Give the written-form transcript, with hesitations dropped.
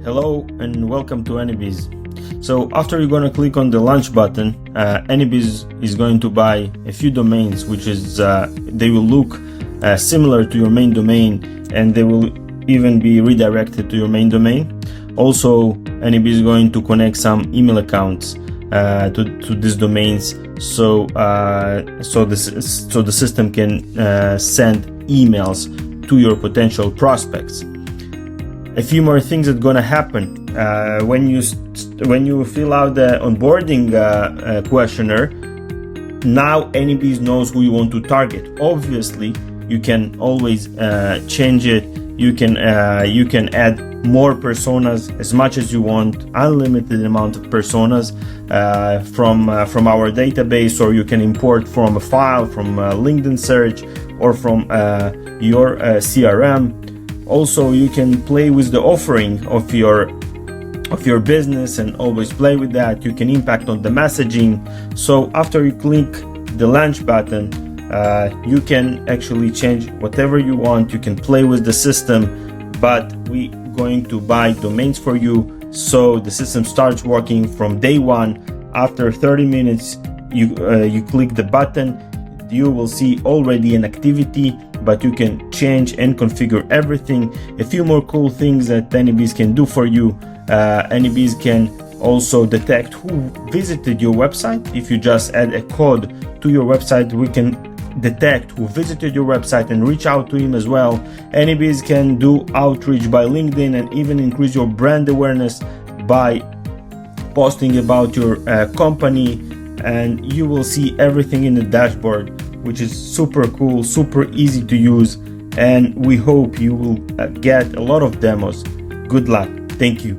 Hello and welcome to AnyBiz. So after you're going to click on the launch button, AnyBiz is going to buy a few domains, which is they will look similar to your main domain, and they will even be redirected to your main domain. Also, AnyBiz is going to connect some email accounts to these domains, so the system can send emails to your potential prospects. A few more things that are gonna happen when you fill out the onboarding questionnaire. Now AnyBiz knows who you want to target. Obviously, you can always change it. You can add more personas as much as you want, unlimited amount of personas from our database, or you can import from a file from LinkedIn search or from your CRM. Also, you can play with the offering of your business and always play with that. You can impact on the messaging. So after you click the launch button, you can actually change whatever you want. You can play with the system, but we're going to buy domains for you. So the system starts working from day one. After 30 minutes, you click the button, you will see already an activity, but you can change and configure everything. A few more cool things that AnyBiz can do for you. AnyBiz can also detect who visited your website. If you just add a code to your website, we can detect who visited your website and reach out to him as well. AnyBiz can do outreach by LinkedIn and even increase your brand awareness by posting about your company, and you will see everything in the dashboard, which is super cool, super easy to use, and we hope you will get a lot of demos. Good luck. Thank you.